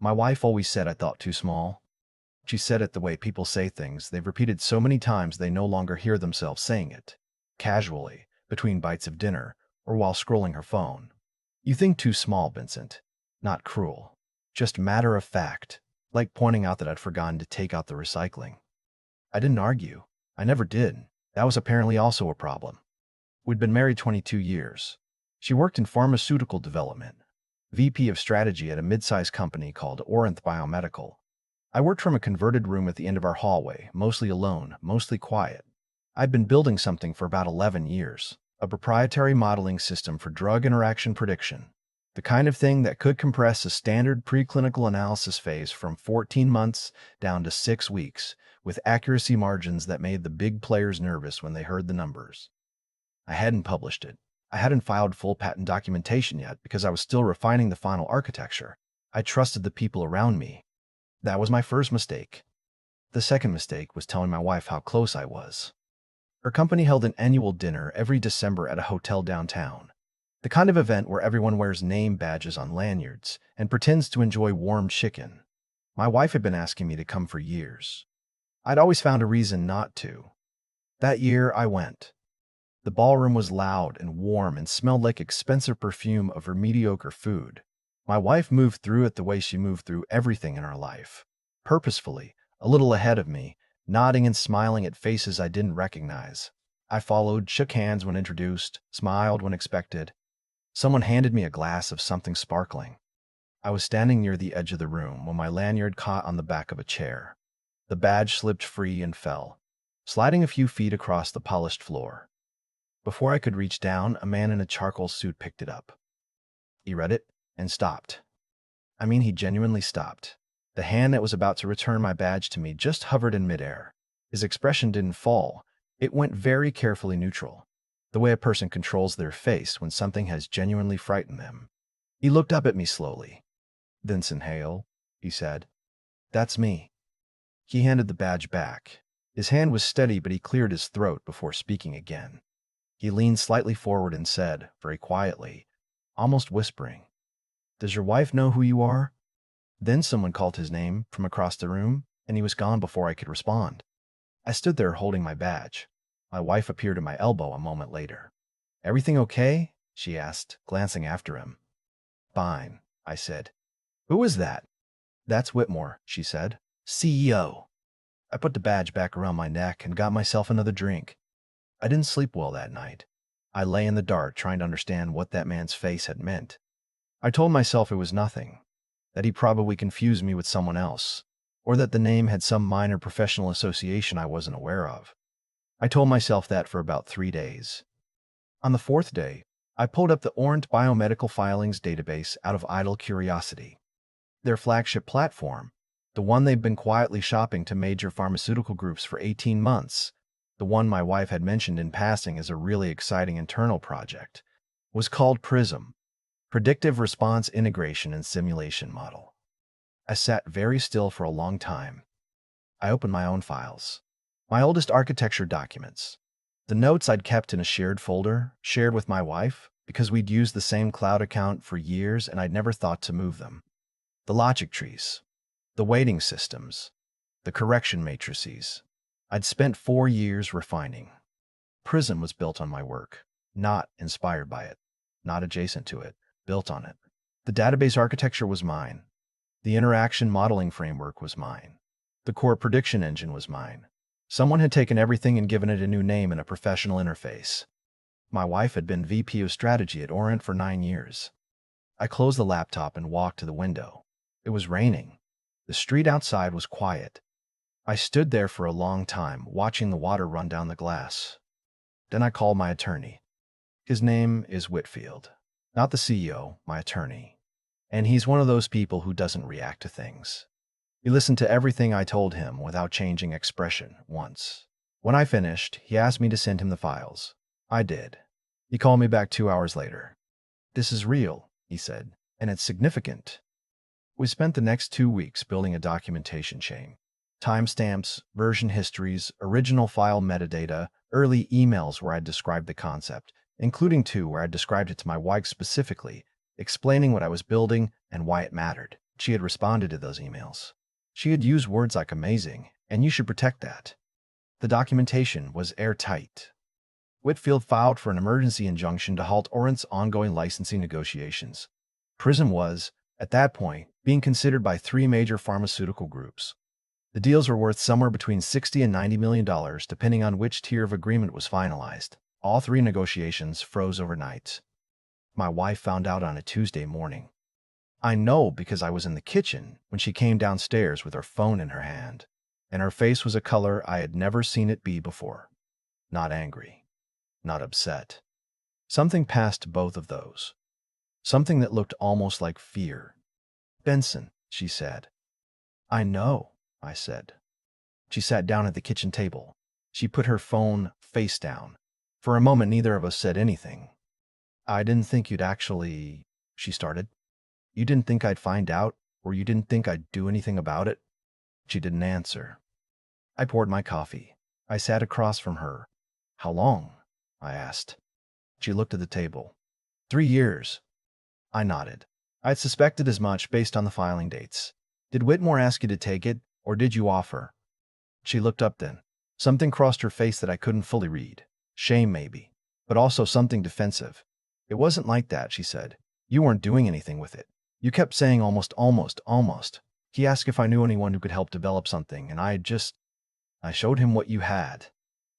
My wife always said I thought too small. She said it the way people say things they've repeated so many times they no longer hear themselves saying it, casually, between bites of dinner, or while scrolling her phone. You think too small, Vincent. Not cruel. Just matter of fact, like pointing out that I'd forgotten to take out the recycling. I didn't argue. I never did. That was apparently also a problem. We'd been married 22 years. She worked in pharmaceutical development, VP of strategy at a mid-sized company called Orinth Biomedical. I worked from a converted room at the end of our hallway, mostly alone, mostly quiet. I'd been building something for about 11 years, a proprietary modeling system for drug interaction prediction, the kind of thing that could compress a standard preclinical analysis phase from 14 months down to 6 weeks, with accuracy margins that made the big players nervous when they heard the numbers. I hadn't published it. I hadn't filed full patent documentation yet because I was still refining the final architecture. I trusted the people around me. That was my first mistake. The second mistake was telling my wife how close I was. Her company held an annual dinner every December at a hotel downtown, the kind of event where everyone wears name badges on lanyards and pretends to enjoy warm chicken. My wife had been asking me to come for years. I'd always found a reason not to. That year, I went. The ballroom was loud and warm and smelled like expensive perfume of her mediocre food. My wife moved through it the way she moved through everything in our life, purposefully, a little ahead of me, nodding and smiling at faces I didn't recognize. I followed, shook hands when introduced, smiled when expected. Someone handed me a glass of something sparkling. I was standing near the edge of the room when my lanyard caught on the back of a chair. The badge slipped free and fell, sliding a few feet across the polished floor. Before I could reach down, a man in a charcoal suit picked it up. He read it and stopped. I mean, he genuinely stopped. The hand that was about to return my badge to me just hovered in midair. His expression didn't fall. It went very carefully neutral, the way a person controls their face when something has genuinely frightened them. He looked up at me slowly. "Vincent Hale," he said. "That's me." He handed the badge back. His hand was steady, but he cleared his throat before speaking again. He leaned slightly forward and said, very quietly, almost whispering, "Does your wife know who you are?" Then someone called his name from across the room, and he was gone before I could respond. I stood there holding my badge. My wife appeared at my elbow a moment later. "Everything okay?" she asked, glancing after him. "Fine," I said. "Who is that?" "That's Whitmore," she said. "CEO." I put the badge back around my neck and got myself another drink. I didn't sleep well that night. I lay in the dark trying to understand what that man's face had meant. I told myself it was nothing, that he probably confused me with someone else, or that the name had some minor professional association I wasn't aware of. I told myself that for about 3 days. On the 4th day, I pulled up the Orinth Biomedical Filings database out of idle curiosity. Their flagship platform, the one they've been quietly shopping to major pharmaceutical groups for 18 months, the one my wife had mentioned in passing as a really exciting internal project, was called PRISM, Predictive Response Integration and Simulation Model. I sat very still for a long time. I opened my own files, my oldest architecture documents, the notes I'd kept in a shared folder, shared with my wife, because we'd used the same cloud account for years and I'd never thought to move them. The logic trees, the weighting systems, the correction matrices. I'd spent 4 years refining. Prism was built on my work, not inspired by it, not adjacent to it, built on it. The database architecture was mine. The interaction modeling framework was mine. The core prediction engine was mine. Someone had taken everything and given it a new name and a professional interface. My wife had been VP of strategy at Orinth for 9 years. I closed the laptop and walked to the window. It was raining. The street outside was quiet. I stood there for a long time, watching the water run down the glass. Then I called my attorney. His name is Whitfield, not the CEO, my attorney. And he's one of those people who doesn't react to things. He listened to everything I told him without changing expression once. When I finished, he asked me to send him the files. I did. He called me back 2 hours later. "This is real," he said, "and it's significant." We spent the next 2 weeks building a documentation chain. Timestamps, version histories, original file metadata, early emails where I described the concept, including 2 where I described it to my wife specifically, explaining what I was building and why it mattered. She had responded to those emails. She had used words like amazing, and you should protect that. The documentation was airtight. Whitfield filed for an emergency injunction to halt Orent's ongoing licensing negotiations. Prism was, at that point, being considered by 3 major pharmaceutical groups. The deals were worth somewhere between $60 and $90 million, depending on which tier of agreement was finalized. All 3 negotiations froze overnight. My wife found out on a Tuesday morning. I know because I was in the kitchen when she came downstairs with her phone in her hand, and her face was a color I had never seen it be before. Not angry, not upset. Something past both of those. Something that looked almost like fear. "Benson," she said. "I know," I said. She sat down at the kitchen table. She put her phone face down. For a moment, neither of us said anything. "I didn't think you'd actually," she started. "You didn't think I'd find out, or you didn't think I'd do anything about it?" She didn't answer. I poured my coffee. I sat across from her. "How long?" I asked. She looked at the table. 3 years. I nodded. I'd suspected as much based on the filing dates. "Did Whitmore ask you to take it, or did you offer?" She looked up then. Something crossed her face that I couldn't fully read. Shame, maybe, but also something defensive. "It wasn't like that," she said. "You weren't doing anything with it. You kept saying almost. He asked if I knew anyone who could help develop something, and I showed him what you had.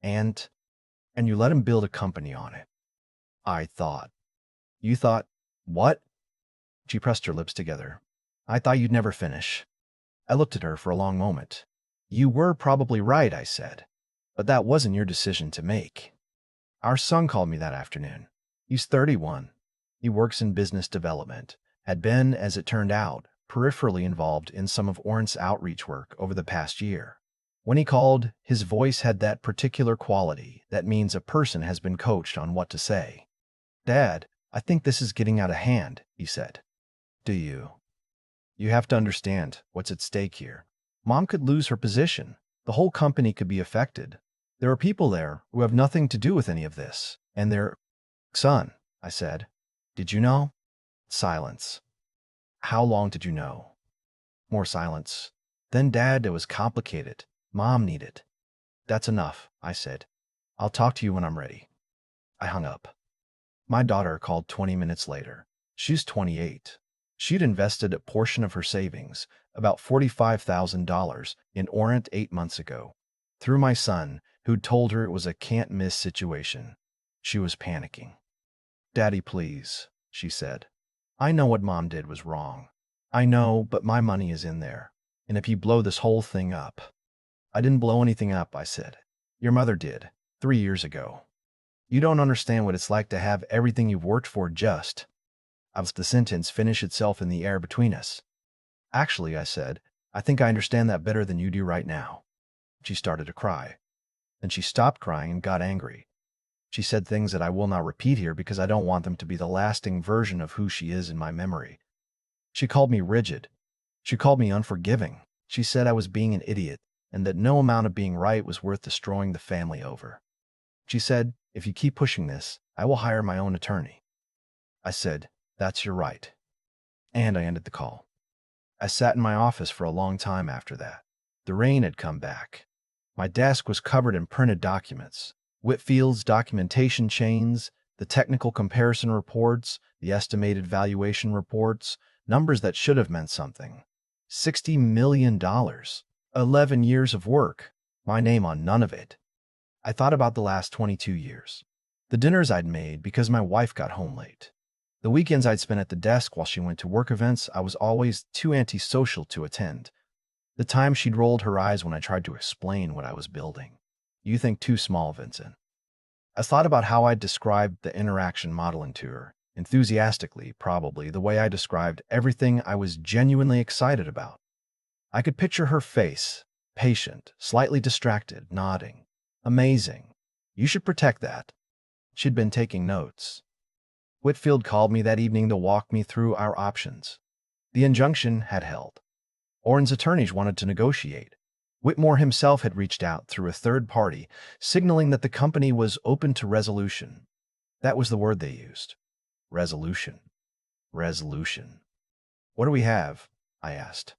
And you let him build a company on it." I thought. "You thought, what?" She pressed her lips together. "I thought you'd never finish." I looked at her for a long moment. "You were probably right," I said. "But that wasn't your decision to make." Our son called me that afternoon. He's 31. He works in business development, had been, as it turned out, peripherally involved in some of Orent's outreach work over the past year. When he called, his voice had that particular quality that means a person has been coached on what to say. "Dad, I think this is getting out of hand," he said. "Do you?" "You have to understand what's at stake here. Mom could lose her position. The whole company could be affected. There are people there who have nothing to do with any of this, and they're—" "Son," I said, "did you know?" Silence. "How long did you know?" More silence. "Then, Dad, it was complicated. Mom needed—" "That's enough," I said. "I'll talk to you when I'm ready." I hung up. My daughter called 20 minutes later. She's 28. She'd invested a portion of her savings, about $45,000, in Orient 8 months ago, through my son, who'd told her it was a can't-miss situation. She was panicking. "Daddy, please," she said. "I know what Mom did was wrong. I know, but my money is in there. And if you blow this whole thing up—" "I didn't blow anything up," I said. "Your mother did, 3 years ago. You don't understand what it's like to have everything you've worked for just—" I let the sentence finish itself in the air between us. "Actually," I said, "I think I understand that better than you do right now." She started to cry. Then she stopped crying and got angry. She said things that I will not repeat here because I don't want them to be the lasting version of who she is in my memory. She called me rigid. She called me unforgiving. She said I was being an idiot and that no amount of being right was worth destroying the family over. She said, "If you keep pushing this, I will hire my own attorney." I said, "That's your right." And I ended the call. I sat in my office for a long time after that. The rain had come back. My desk was covered in printed documents. Whitfield's documentation chains, the technical comparison reports, the estimated valuation reports, numbers that should have meant something. $60 million. 11 years of work. My name on none of it. I thought about the last 22 years. The dinners I'd made because my wife got home late. The weekends I'd spent at the desk while she went to work events I was always too antisocial to attend. The time she'd rolled her eyes when I tried to explain what I was building. "You think too small, Vincent." I thought about how I'd described the interaction modeling to her, enthusiastically, probably, the way I described everything I was genuinely excited about. I could picture her face, patient, slightly distracted, nodding. "Amazing. You should protect that." She'd been taking notes. Whitfield called me that evening to walk me through our options. The injunction had held. Orent's attorneys wanted to negotiate. Whitmore himself had reached out through a third party, signaling that the company was open to resolution. That was the word they used. Resolution. Resolution. "What do we have?" I asked.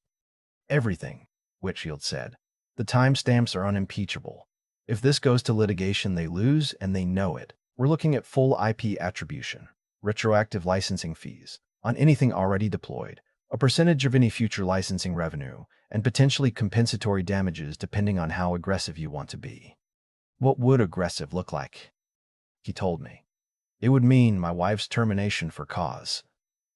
Everything, Whitfield said. The timestamps are unimpeachable. If this goes to litigation, they lose, and they know it. We're looking at full IP attribution, retroactive licensing fees on anything already deployed, a percentage of any future licensing revenue, and potentially compensatory damages depending on how aggressive you want to be. What would aggressive look like? He told me. It would mean my wife's termination for cause.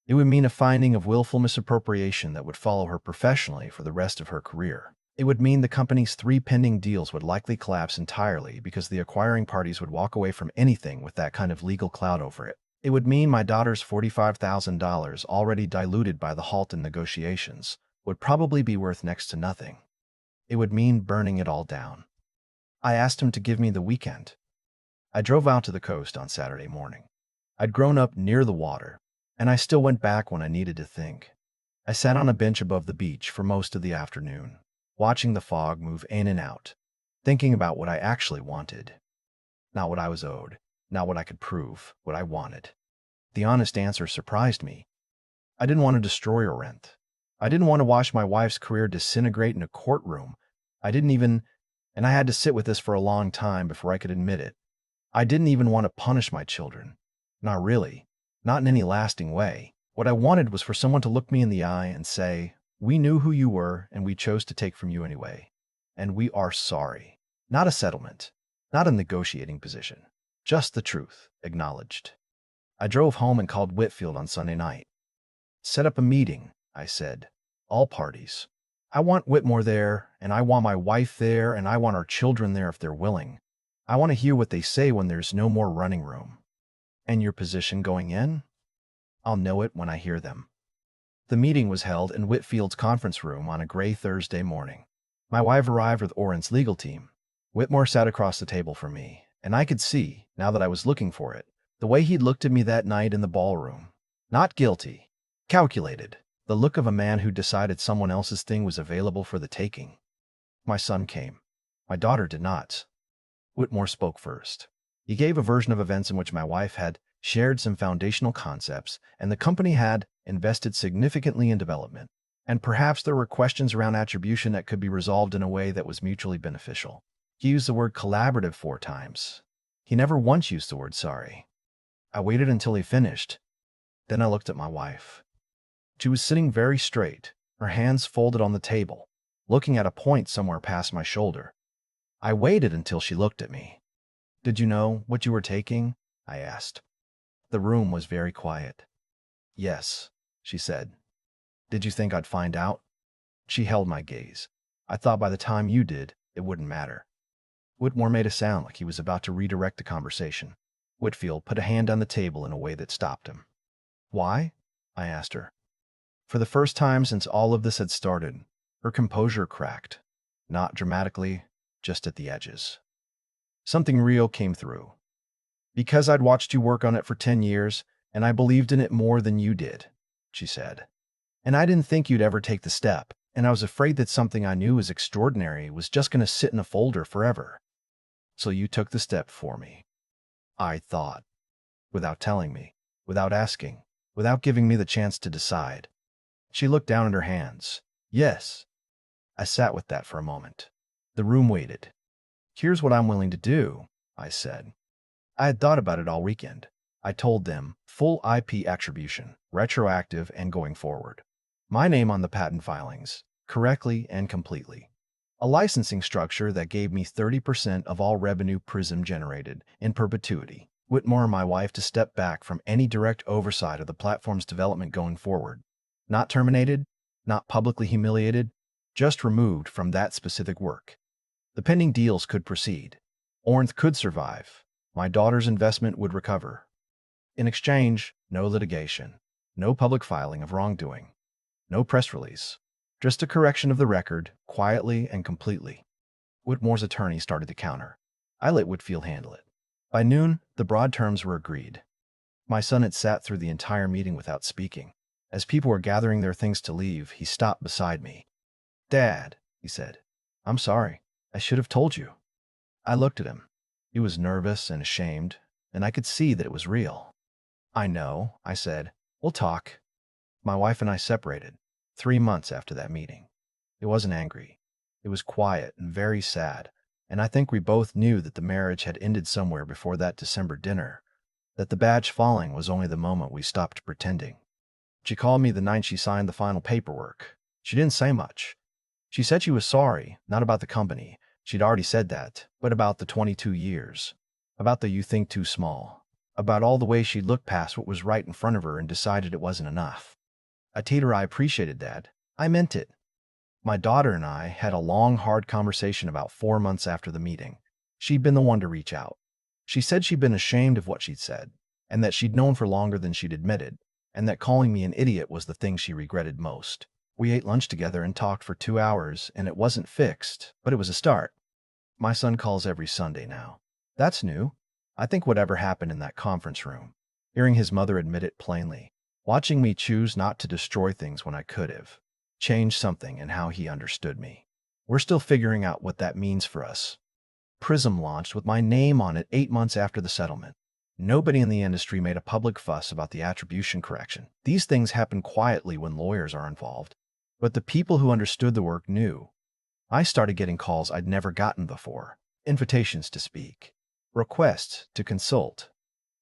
It would mean a finding of willful misappropriation that would follow her professionally for the rest of her career. It would mean the company's 3 pending deals would likely collapse entirely because the acquiring parties would walk away from anything with that kind of legal clout over it. It would mean my daughter's $45,000, already diluted by the halt in negotiations, would probably be worth next to nothing. It would mean burning it all down. I asked him to give me the weekend. I drove out to the coast on Saturday morning. I'd grown up near the water, and I still went back when I needed to think. I sat on a bench above the beach for most of the afternoon, watching the fog move in and out, thinking about what I actually wanted. Not what I was owed, not what I could prove, what I wanted. The honest answer surprised me. I didn't want to destroy or rent. I didn't want to watch my wife's career disintegrate in a courtroom. I didn't even, and I had to sit with this for a long time before I could admit it, I didn't even want to punish my children. Not really. Not in any lasting way. What I wanted was for someone to look me in the eye and say, "We knew who you were, and we chose to take from you anyway. And we are sorry." Not a settlement. Not a negotiating position. Just the truth, acknowledged. I drove home and called Whitfield on Sunday night. "Set up a meeting," I said. "All parties. I want Whitmore there, and I want my wife there, and I want our children there if they're willing. I want to hear what they say when there's no more running room." "And your position going in?" "I'll know it when I hear them." The meeting was held in Whitfield's conference room on a gray Thursday morning. My wife arrived with Oren's legal team. Whitmore sat across the table from me, and I could see, now that I was looking for it, the way he'd looked at me that night in the ballroom. Not guilty. Calculated. The look of a man who decided someone else's thing was available for the taking. My son came. My daughter did not. Whitmore spoke first. He gave a version of events in which my wife had shared some foundational concepts, and the company had invested significantly in development. And perhaps there were questions around attribution that could be resolved in a way that was mutually beneficial. He used the word collaborative 4 times. He never once used the word sorry. I waited until he finished. Then I looked at my wife. She was sitting very straight, her hands folded on the table, looking at a point somewhere past my shoulder. I waited until she looked at me. "Did you know what you were taking?" I asked. The room was very quiet. "Yes," she said. "Did you think I'd find out?" She held my gaze. "I thought by the time you did, it wouldn't matter." Whitmore made a sound like he was about to redirect the conversation. Whitfield put a hand on the table in a way that stopped him. "Why?" I asked her. For the first time since all of this had started, her composure cracked. Not dramatically, just at the edges. Something real came through. "Because I'd watched you work on it for 10 years, and I believed in it more than you did," she said. "And I didn't think you'd ever take the step, and I was afraid that something I knew was extraordinary was just going to sit in a folder forever. So you took the step for me." I thought. Without telling me, without asking, without giving me the chance to decide. She looked down at her hands. "Yes." I sat with that for a moment. The room waited. "Here's what I'm willing to do," I said. I had thought about it all weekend. I told them, full IP attribution, retroactive and going forward. My name on the patent filings, correctly and completely. A licensing structure that gave me 30% of all revenue Prism generated in perpetuity. Whitmore and my wife to step back from any direct oversight of the platform's development going forward. Not terminated, not publicly humiliated, just removed from that specific work. The pending deals could proceed. Orenth could survive. My daughter's investment would recover. In exchange, no litigation, no public filing of wrongdoing, no press release, just a correction of the record, quietly and completely. Whitmore's attorney started to counter. I let Whitfield handle it. By noon, the broad terms were agreed. My son had sat through the entire meeting without speaking. As people were gathering their things to leave, he stopped beside me. "Dad," he said, "I'm sorry. I should have told you." I looked at him. He was nervous and ashamed, and I could see that it was real. "I know," I said. "We'll talk." My wife and I separated. 3 months after that meeting. It wasn't angry. It was quiet and very sad, and I think we both knew that the marriage had ended somewhere before that December dinner, that the badge falling was only the moment we stopped pretending. She called me the night she signed the final paperwork. She didn't say much. She said she was sorry, not about the company. She'd already said that, but about the 22 years. About the you think too small. About all the ways she'd looked past what was right in front of her and decided it wasn't enough. I told her I appreciated that. I meant it. My daughter and I had a long, hard conversation about 4 months after the meeting. She'd been the one to reach out. She said she'd been ashamed of what she'd said, and that she'd known for longer than she'd admitted, and that calling me an idiot was the thing she regretted most. We ate lunch together and talked for 2 hours, and it wasn't fixed, but it was a start. My son calls every Sunday now. That's new. I think whatever happened in that conference room, hearing his mother admit it plainly, watching me choose not to destroy things when I could have, changed something in how he understood me. We're still figuring out what that means for us. Prism launched with my name on it 8 months after the settlement. Nobody in the industry made a public fuss about the attribution correction. These things happen quietly when lawyers are involved. But the people who understood the work knew. I started getting calls I'd never gotten before. Invitations to speak. Requests to consult.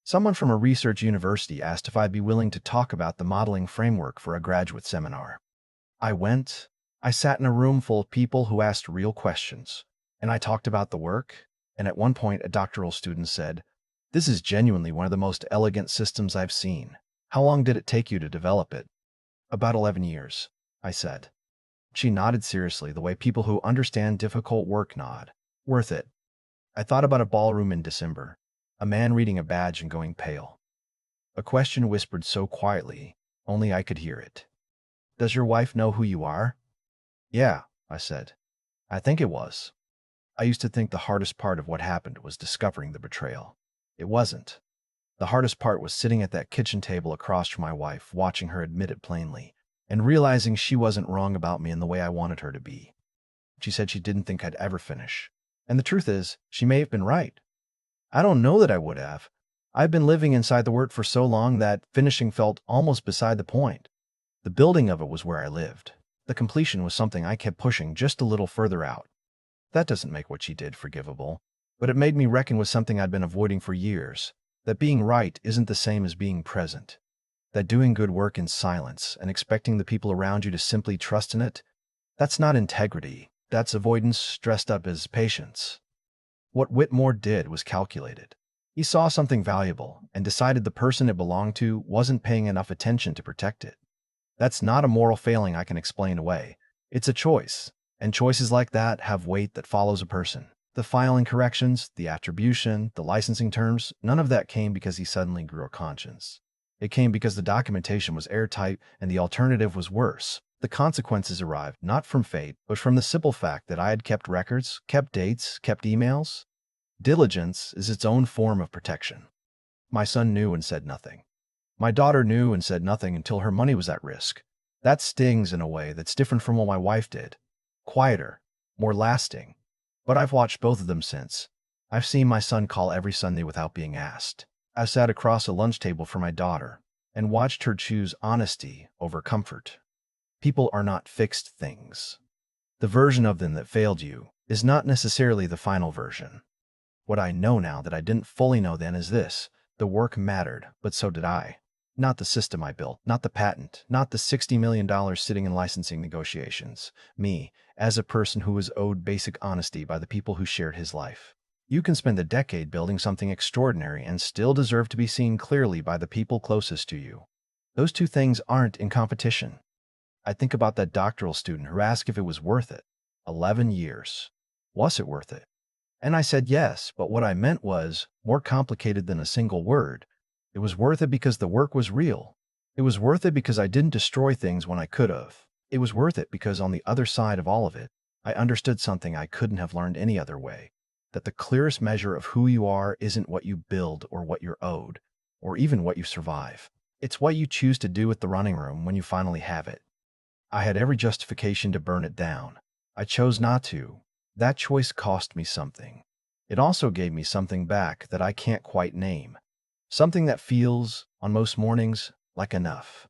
Someone from a research university asked if I'd be willing to talk about the modeling framework for a graduate seminar. I went. I sat in a room full of people who asked real questions. And I talked about the work. And at one point, a doctoral student said, "This is genuinely one of the most elegant systems I've seen. How long did it take you to develop it?" "About 11 years, I said. She nodded seriously, the way people who understand difficult work nod. "Worth it." I thought about a ballroom in December, a man reading a badge and going pale. A question whispered so quietly, only I could hear it. "Does your wife know who you are?" "Yeah," I said. "I think it was." I used to think the hardest part of what happened was discovering the betrayal. It wasn't. The hardest part was sitting at that kitchen table across from my wife, watching her admit it plainly, and realizing she wasn't wrong about me in the way I wanted her to be. She said she didn't think I'd ever finish. And the truth is, she may have been right. I don't know that I would have. I've been living inside the work for so long that finishing felt almost beside the point. The building of it was where I lived. The completion was something I kept pushing just a little further out. That doesn't make what she did forgivable, but it made me reckon with something I'd been avoiding for years, that being right isn't the same as being present. That doing good work in silence and expecting the people around you to simply trust in it, that's not integrity. That's avoidance dressed up as patience. What Whitmore did was calculated. He saw something valuable and decided the person it belonged to wasn't paying enough attention to protect it. That's not a moral failing I can explain away. It's a choice, and choices like that have weight that follows a person. The filing corrections, the attribution, the licensing terms, none of that came because he suddenly grew a conscience. It came because the documentation was airtight and the alternative was worse. The consequences arrived not from fate, but from the simple fact that I had kept records, kept dates, kept emails. Diligence is its own form of protection. My son knew and said nothing. My daughter knew and said nothing until her money was at risk. That stings in a way that's different from what my wife did. Quieter, more lasting. But I've watched both of them since. I've seen my son call every Sunday without being asked. I sat across a lunch table from my daughter and watched her choose honesty over comfort. People are not fixed things. The version of them that failed you is not necessarily the final version. What I know now that I didn't fully know then is this: the work mattered, but so did I. Not the system I built, not the patent, not the $60 million sitting in licensing negotiations. Me, as a person who was owed basic honesty by the people who shared his life. You can spend a decade building something extraordinary and still deserve to be seen clearly by the people closest to you. Those two things aren't in competition. I think about that doctoral student who asked if it was worth it. 11 years. Was it worth it? And I said yes, but what I meant was more complicated than a single word. It was worth it because the work was real. It was worth it because I didn't destroy things when I could have. It was worth it because on the other side of all of it, I understood something I couldn't have learned any other way. That the clearest measure of who you are isn't what you build or what you're owed, or even what you survive. It's what you choose to do with the running room when you finally have it. I had every justification to burn it down. I chose not to. That choice cost me something. It also gave me something back that I can't quite name. Something that feels, on most mornings, like enough.